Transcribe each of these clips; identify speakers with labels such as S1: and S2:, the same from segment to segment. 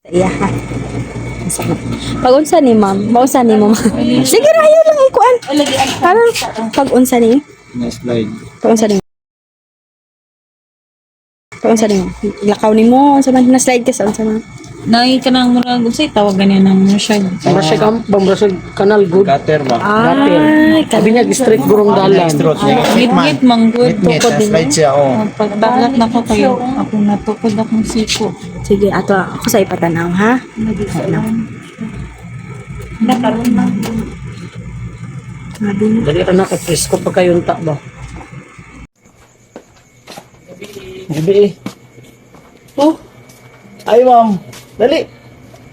S1: Iya ha. Pag-unsa ni ma'am? Mausa ni mo ma'am? Sige rayo lang ikuan. Parang pag-unsa ni?
S2: Nice slide.
S1: Pag-unsa ni? Pag-unsa ni mo? Lakaw ni mo sa man na slide ka sa unsa man?
S3: Nay ka nang murag usay tawag ganyan nang siya.
S4: Bambrasig kanal good.
S2: Cutter ba?
S1: Ay,
S4: Sabi niya district Gurong Dalan.
S3: Git-git manggod
S2: Ngit-ngit
S3: ko
S2: na
S3: din.
S2: slide siya, oh.
S3: Pagbalat na ko kayo, ako natukod akong siko.
S1: sige ato ako sa ipatanaw ha.
S3: Nakaroon na.
S4: Dali ra na ka presko pa kayo ta ba.
S2: Gabi. Oh. Ay, ma'am. Dali.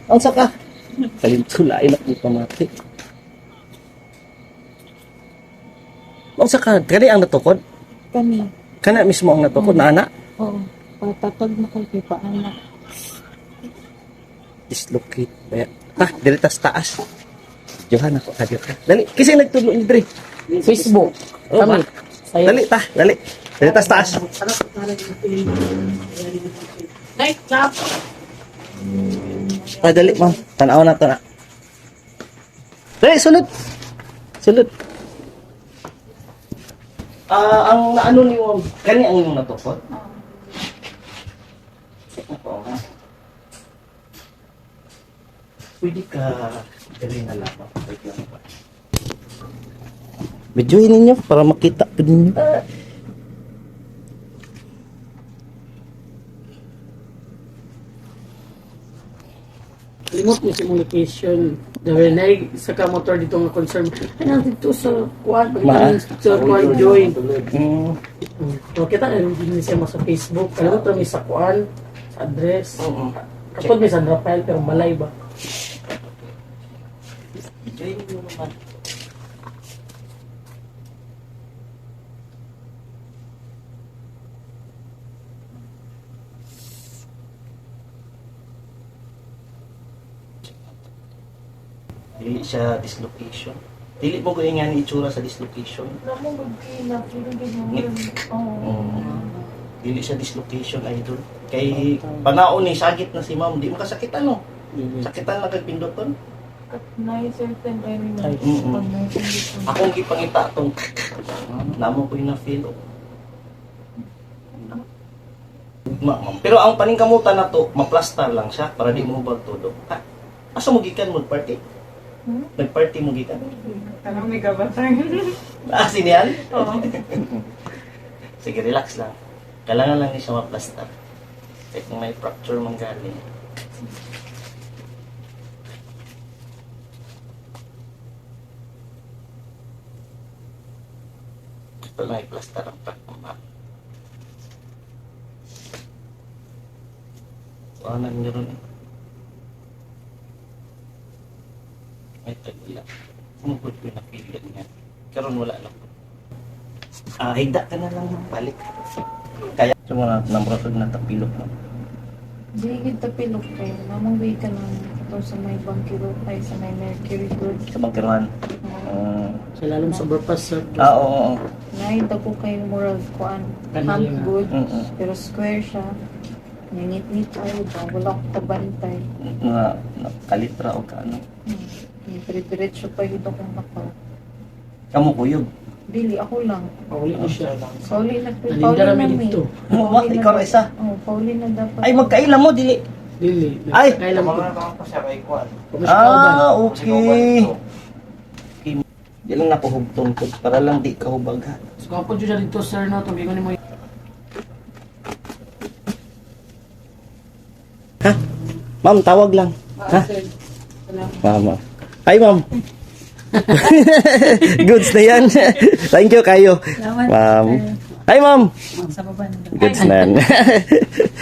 S2: Ang saka. Kalintulain ako pamati. Ang saka. Kani ang natukod?
S3: Kani.
S2: Kana mismo ang natukod na anak?
S3: Oo. Patatag na kayo kay paana.
S2: Dislocate. Kaya, dili tas taas. Johan ako kagyo ka. Dali. Kasi nagtulo ni Dre.
S4: Facebook. Kami. Saya.
S2: Dali, dali. Dali tas taas. Dali, ma'am. Tanaw na to na. Dali, sulod. Sulod. Ang naano ni ma'am, kani ang yung natukod? Pwede ka dali na lang. Videoin ninyo para makita po ninyo.
S4: Limot mo sa communication. Dahil na sa ka motor dito nga concern. Ano dito sa kuan
S2: Ma.
S4: sa kuan join.
S2: Mm.
S4: So kita na hindi siya mo sa Facebook. Alam mo mi sa kuan sa address. Kapag may San Rafael pero malay ba?
S2: Videoin ninyo naman. Dili siya dislocation. Dili mo ko nga ni itsura sa dislocation. Dili siya dislocation, idol. Kay panaon ni sagit na si ma'am, di mo kasakit ano? Sakitan lang kag pindoton.
S3: certain area
S2: Akong gipangita tong namo ko na feel. Pero ang paningkamutan na to, maplastar lang siya para di mo bagtulog. Ha? Asa mo gikan mo party? Nag-party mo gikan?
S3: Kanang may gabatang.
S2: Sinihan?
S3: Oo.
S2: Sige, relax lang. Kailangan lang ni siya maplastar. Kaya kung may fracture man galing. Ito lang i-plaster ang fracture. Ano nyo rin? May tagila. Sumugod ko yung napilian niya. Karoon wala lang. Higda ka na lang balik. Kaya ito mo na namrotod na tapilok mo.
S3: Di kita pilok kayo. Namang way ka lang. Ito sa may bangkiro ay sa may Mercury Good.
S2: Sa bangkiruhan.
S4: Sa lalong sa bypass sir.
S2: Oo.
S3: Nakita ko kayo moral kuan.
S4: Kanal
S3: Hand
S4: na.
S3: good.
S2: Mm-mm.
S3: Pero square siya. Nangit-ngit tayo ba? Wala ko tabantay.
S2: Mga kalitra o kaano.
S3: Dire-diretso pa yun akong nakaw.
S2: Kamu kuyog.
S3: Dili, ako lang.
S4: Pauli na siya.
S3: Pauli na.
S4: Nalindara
S3: Pauli
S4: mi
S3: na
S4: dito.
S2: Mo, ikaw ra isa.
S3: Oo, Pauli na dapat.
S2: Ay, magkaila mo, dili.
S4: Dili.
S2: Ay!
S4: Kailan mo. Okay.
S2: Okay. Di lang napuhugtong ko para lang di ka hubag ha.
S4: So kapag dyan dito sir no, tumingon ni mo.
S2: Ma'am, tawag lang. Ha? Mama. Hi, ma'am. Goods na yan. Thank you kayo. Ma'am. Hi, ma'am.
S3: Sa baba na.
S2: Goods na yan.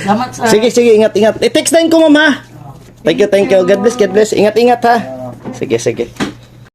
S4: Salamat sa
S2: Sige, ingat. I-text na ko, ma'am, ha? Thank you. God bless. Ingat ha. Sige.